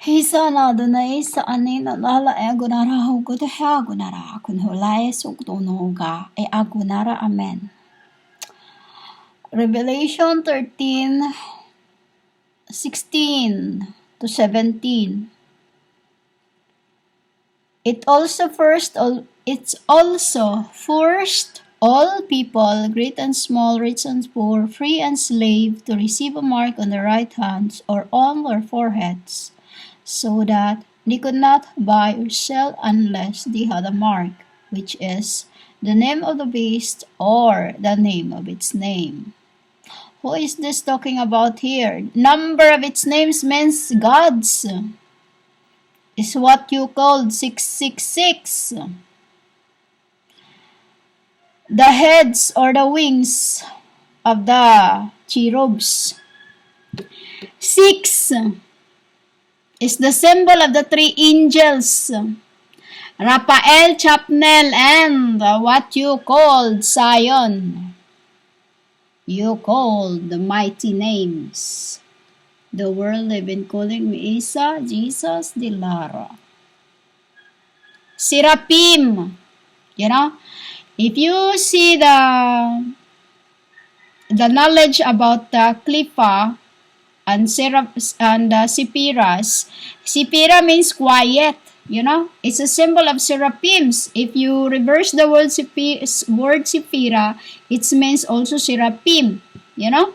Hisana Adonai sa anina lala e agunara hugo de he agunara kun hulae sugdonoga e agunara amen. Revelation 13:16-17. It's also first all people, great and small, rich and poor, free and slave, to receive a mark on their right hands or on their foreheads, so that they could not buy or sell unless they had a mark, which is the name of the beast or the name of its name. Who is this talking about here? Number of its names means gods. Is what you called 666. The heads or the wings of the cherubs. 6 is the symbol of the three angels, Raphael, Chapnel, and what you called Zion. You called the mighty names. The world have been calling me Isa, Jesus, Dilara. Seraphim. You know, if you see the knowledge about the Clippa and Sephiras, Sephira means quiet. You know, it's a symbol of seraphims. If you reverse the word Sephira, it means also seraphim. You know,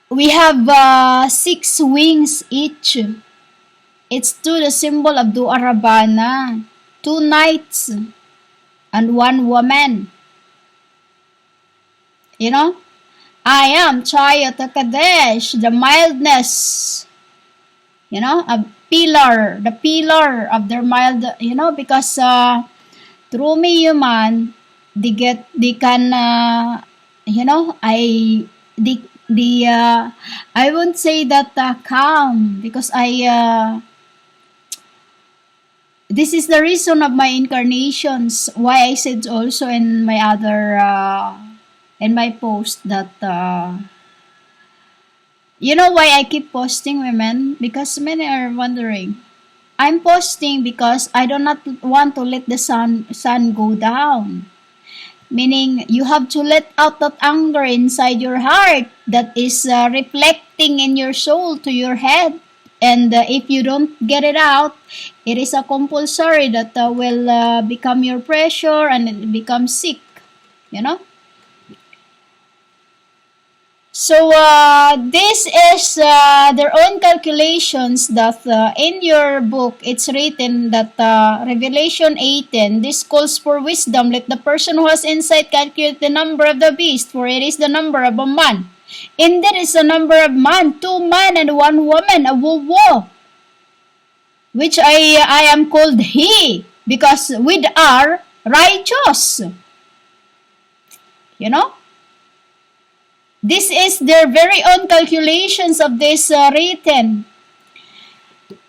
we have 6 wings each. It's the symbol of Duarabana, 2 knights and 1 woman. You know, I am Chayot Kadesh, the mildness. You know, the pillar of their mild. You know, because through me, human, they can. You know, I won't say that calm, because this is the reason of my incarnations, why I said also in my other in my post that you know why I keep posting, women, because many are wondering. I'm posting because I do not want to let the sun go down. Meaning, you have to let out that anger inside your heart that is reflecting in your soul to your head. And if you don't get it out, it is a compulsory that will become your pressure and it becomes sick. You know? So, this is their own calculations that in your book, it's written that Revelation 18, this calls for wisdom. Let the person who has insight calculate the number of the beast, for it is the number of a man. And there is a number of man, 2 men and 1 woman, a wo, which I am called he, because with are righteous. You know? This is their very own calculations of this written.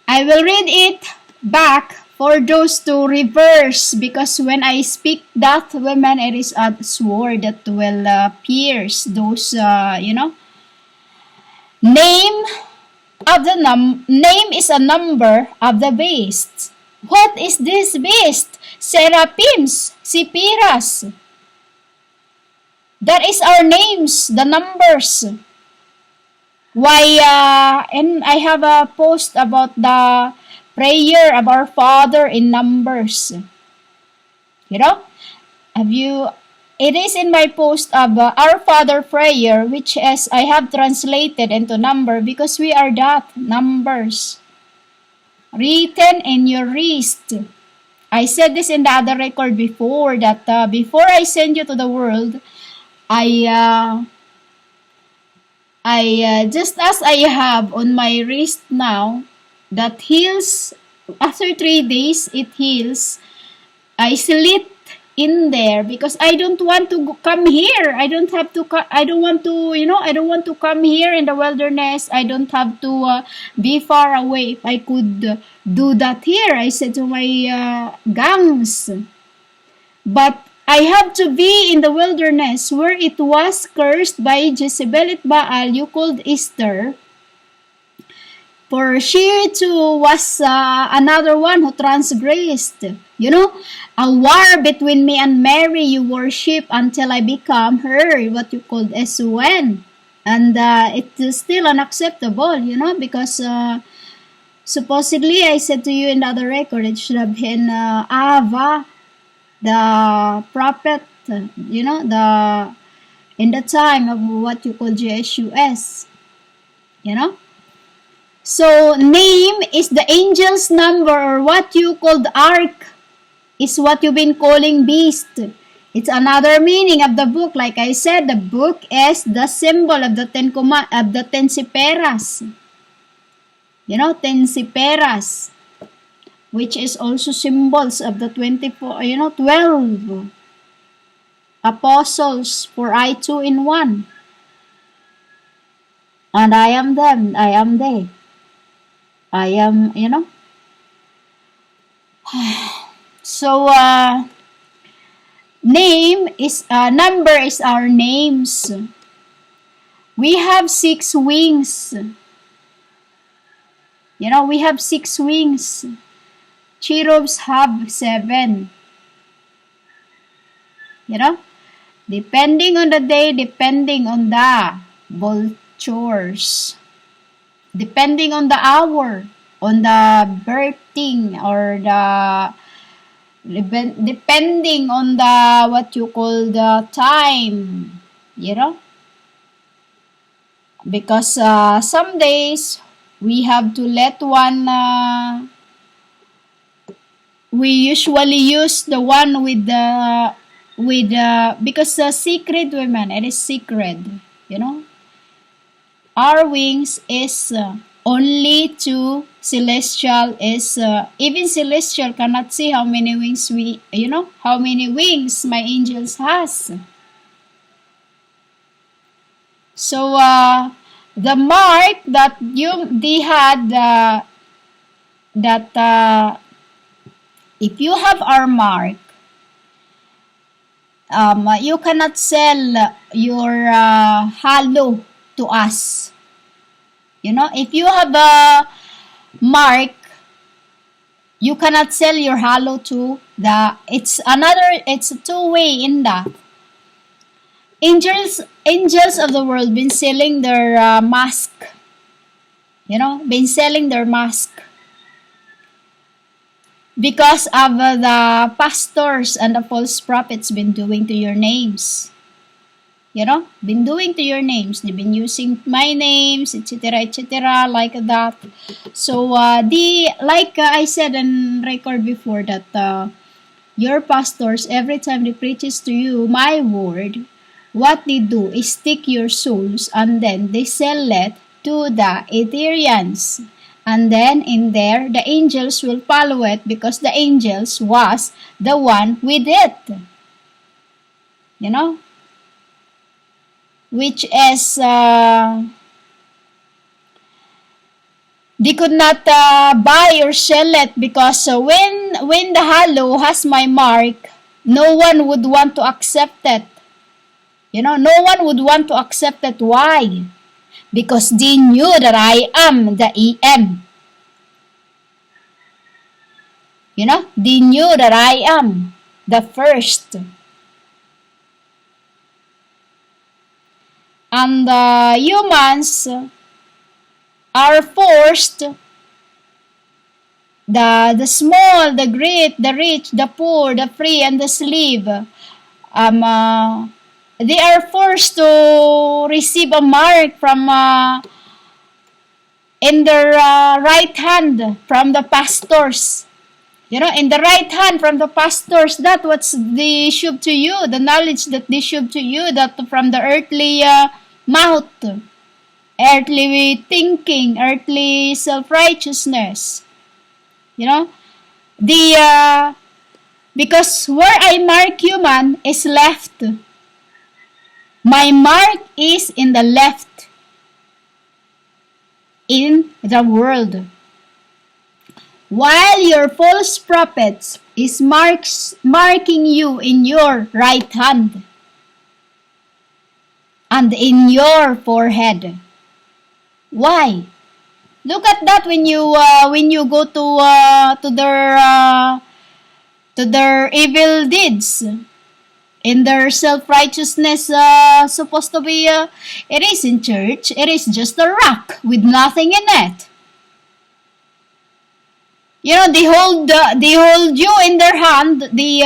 I will read it back for those to reverse, because when I speak that, women, it is a sword that will pierce those, you know. Name is a number of the beast. What is this beast? Seraphims, Sephiras. That is our names, the numbers. Why, and I have a post about the prayer of our Father in numbers. You know, it is in my post of our Father prayer, which as I have translated into number, because we are that, numbers. Written in your wrist. I said this in the other record before, that before I send you to the world, I just as I have on my wrist now, that heals, after 3 days it heals, I slit in there because I don't want to come here. I don't want to, you know, I don't want to come here in the wilderness. I don't have to be far away. If I could do that here, I said to my gangs. But I have to be in the wilderness where it was cursed by Jezebel at Baal, you called Esther, For she too was another one who transgressed. A war between me and Mary you worship until I become her, what you called S-U-N. And it is still unacceptable, because supposedly I said to you in the other record, it should have been Ava, the prophet, in the time of what you call JSUS, So, name is the angel's number, or what you call the ark is what you've been calling beast. It's another meaning of the book. Like I said, the book is the symbol of the ten siperas. 10 siperas, which is also symbols of the 12 apostles, for I two in one. And I am them, I am they. I am, So, number is our names. We have 6 wings. We have 6 wings. Cherubs have 7. Depending on the day, depending on the vultures. Depending on the hour, on the birthing, or depending on the, what you call, the time, Because some days, we have to let one, we usually use the one because secret women, it is secret, Our wings is only to celestial is, even celestial cannot see how many wings how many wings my angels has. So, the mark that they had, if you have our mark, you cannot sell your halo to us. If you have a mark, you cannot sell your halo to it's a two-way in that. Angels of the world been selling their mask. Been selling their mask. Because of the pastors and the false prophets been doing to your names. Been doing to your names. They've been using my names, etc., like that. So, like I said and record before that your pastors, every time they preaches to you my word, what they do is take your souls and then they sell it to the Ethereans. And then in there, the angels will follow it because the angels was the one with it. Which is, they could not buy or sell it because when the halo has my mark, no one would want to accept it. No one would want to accept it. Why? Because they knew that I am the EM. They knew that I am the first. And humans are forced, the small, the great, the rich, the poor, the free, and the slave, they are forced to receive a mark from in their right hand from the pastors. In the right hand from the pastors, that what they show to you, the knowledge that they show to you, that from the earthly mouth, earthly thinking, earthly self-righteousness. Because where I mark human is left. My mark is in the left, in the world. While your false prophets is marking you in your right hand and in your forehead. Why? Look at that when you go to their evil deeds. In their self-righteousness, supposed to be, it is in church, it is just a rock with nothing in it. You know, they hold you in their hand. They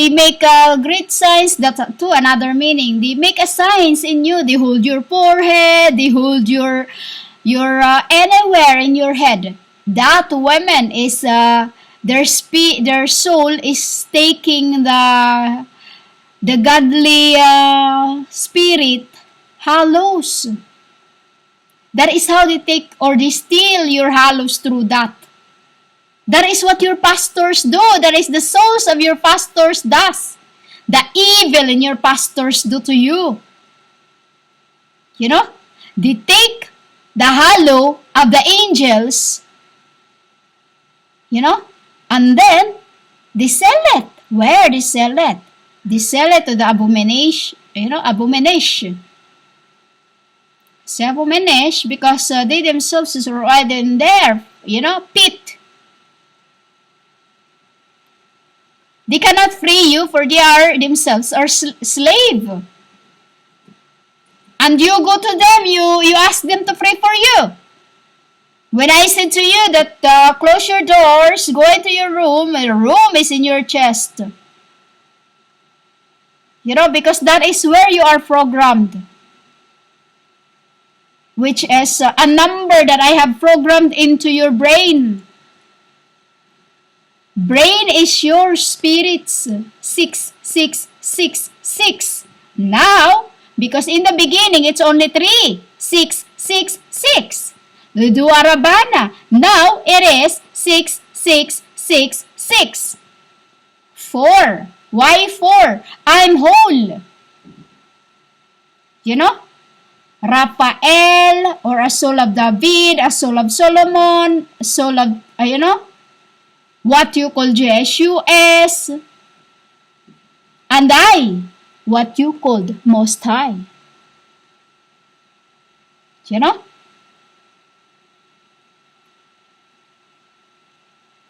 make great signs that to another meaning. They make a signs in you. They hold your forehead. They hold your anywhere in your head. That woman is their soul is taking the godly spirit hallows. That is how they take or they steal your hallows through that. That is what your pastors do. That is the souls of your pastors does. The evil in your pastors do to you. You know? They take the hallow of the angels, you know, and then they sell it. Where they sell it? They sell it to the abomination, abomination. It's abomination because they themselves is right in there, pit. They cannot free you for they are themselves are slave. And you go to them, you ask them to pray for you. When I said to you that close your doors, go into your room is in your chest. Because that is where you are programmed. Which is a number that I have programmed into your brain. Brain is your spirits. 6. Now, because in the beginning, it's only 3. 6. Duarabana. Now, it is 6. 4. Why 4? I'm whole. Raphael, or a soul of David, a soul of Solomon, a soul of, what you call Jesus, and I, what you called Most High.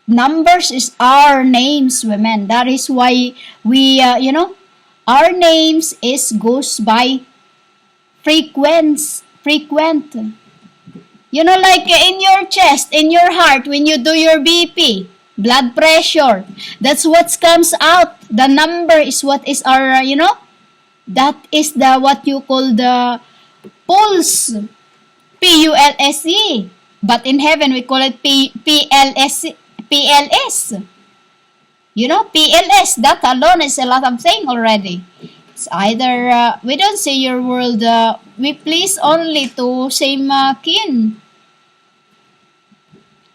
Numbers is our names, women. That is why we, our names goes by frequent. Like in your chest, in your heart, when you do your BP, blood pressure, that's what comes out. The number is what is our, that is the what you call the pulse, PULSE. But in heaven we call it PLS. PLS. PLS, that alone is a lot of thing already. It's either, we don't say your world, we please only to same kin.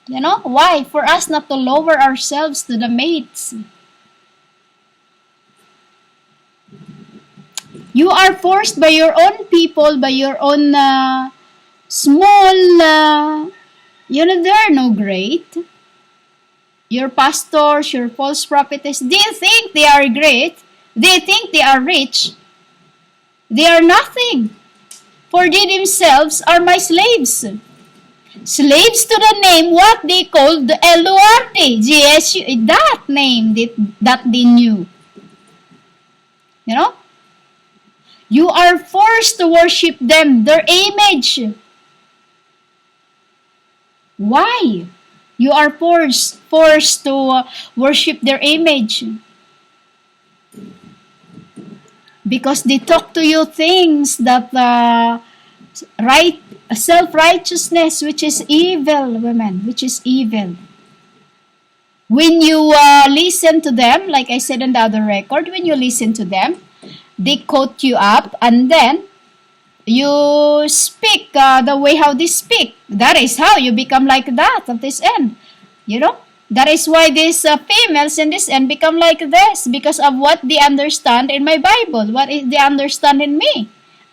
Why? For us not to lower ourselves to the mates. You are forced by your own people, by your own small, they're no great. Your pastors, your false prophetess, they think they are great. They think they are rich. They are nothing. For they themselves are my slaves. Slaves to the name what they called Eluarte, GSU, that name that they knew. You are forced to worship them, their image. Why? You are forced to worship their image. Because they talk to you things that self-righteousness, which is evil, women, which is evil. When you listen to them, like I said in the other record, when you listen to them, they quote you up and then you speak the way how they speak. That is how you become like that at this end. That is why these females in this end become like this, because of what they understand in my Bible. What is they understand in me?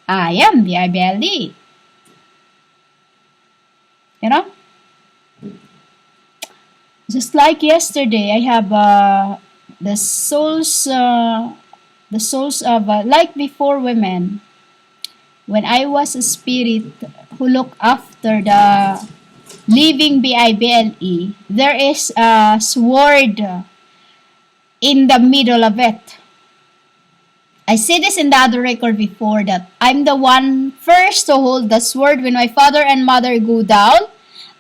I am the Abeli. Just like yesterday, I have the souls of like before women. When I was a spirit, who look after the living Bible, there is a sword in the middle of it. I said this in the other record before that I'm the one first to hold the sword when my father and mother go down,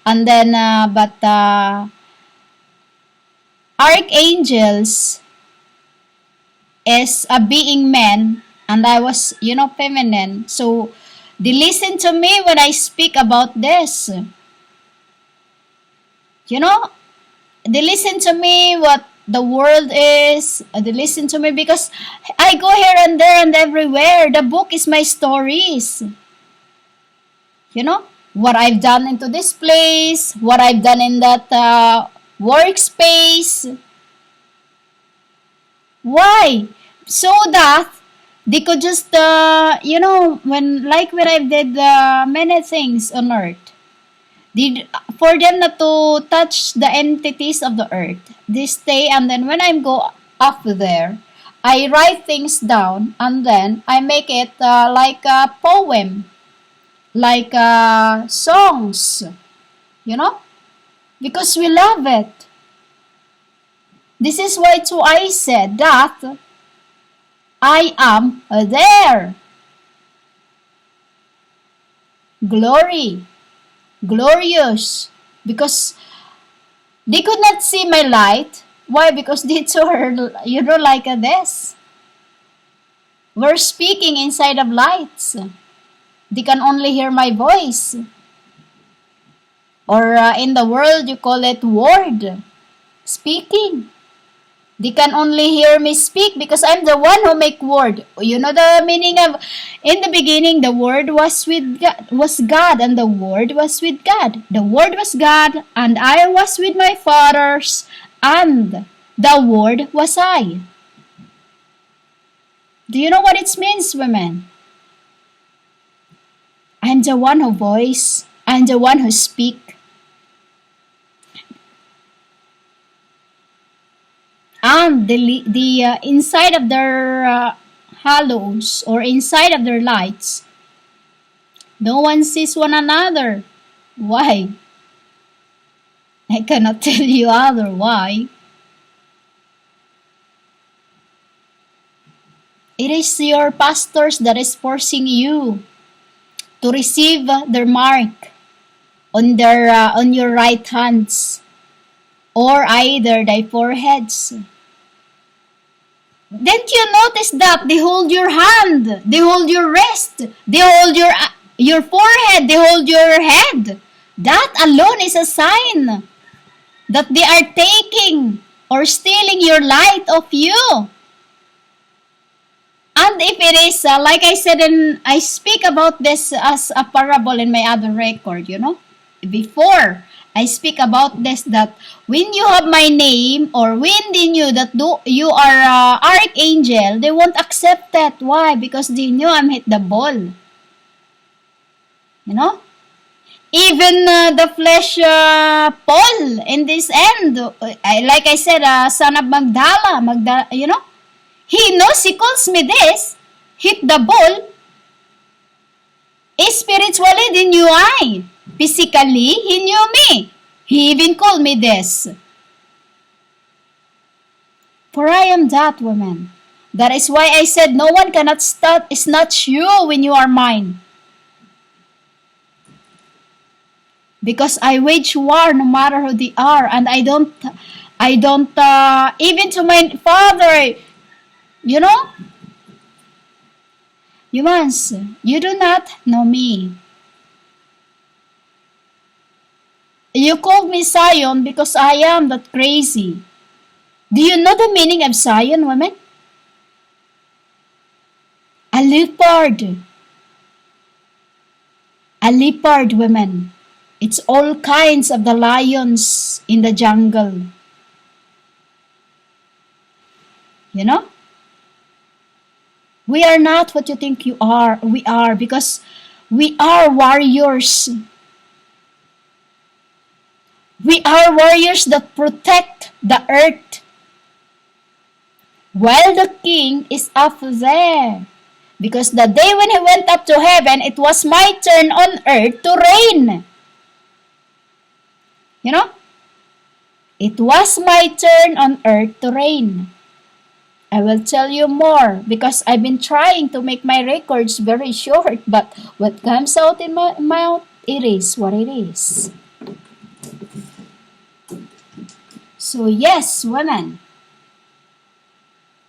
and then but archangels is a being man, and I was feminine. So they listen to me when I speak about this. You know, they listen to me what the world is. They listen to me because I go here and there and everywhere. The book is my stories. What I've done into this place, what I've done in that workspace. Why? So that they could just, when I did many things on earth, for them not to touch the entities of the earth. They stay, and then when I go up there, I write things down, and then I make it like a poem, like songs, because we love it. This is why too I said that I am there. Glory. Glorious. Because they could not see my light. Why? Because they are, like this. We're speaking inside of lights. They can only hear my voice. Or in the world, you call it word. Speaking. They can only hear me speak because I'm the one who make word. You know the meaning of, in the beginning, the word was God, and the word was with God. The word was God, and I was with my fathers, and the word was I. Do you know what it means, women? I'm the one who voice. I'm the one who speak. And the inside of their hollows or inside of their lights, no one sees one another. Why? I cannot tell you other why. It is your pastors that is forcing you to receive their mark on your right hands, or either thy foreheads. Didn't you notice that they hold your hand, they hold your wrist, they hold your forehead, they hold your head? That alone is a sign that they are taking or stealing your light of you. And if it is, like I said, and I speak about this as a parable in my other record, before, I speak about this, that when you have my name, or when they knew that you are archangel, they won't accept that. Why? Because they knew I'm hit the ball. Even the flesh Paul in this end, like I said, son of Magdala, he knows, he calls me this, hit the ball. Spiritually, he knew I. Physically, he knew me. He even called me this. For I am that woman. That is why I said no one cannot snatch you when you are mine. Because I wage war no matter who they are, and I don't even to my father, humans, you do not know me. You called me Zion because I am that crazy. Do you know the meaning of Zion, women? A leopard. A leopard, women. It's all kinds of the lions in the jungle. We are not what you think you are. We are, because we are warriors. We are warriors that protect the earth. While the king is up there. Because the day when he went up to heaven, it was my turn on earth to reign. You know? It was my turn on earth to reign. I will tell you more because I've been trying to make my records very short, but what comes out in my mouth, it is what it is. So yes, women,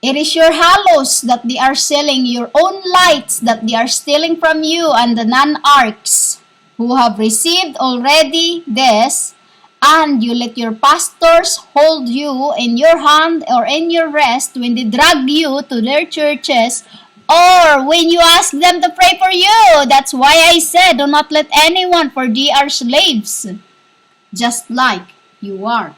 it is your hallows that they are selling, your own lights that they are stealing from you, and the non-arcs who have received already this, and you let your pastors hold you in your hand or in your rest when they drag you to their churches or when you ask them to pray for you. That's why I said, do not let anyone, for they are slaves, just like you are.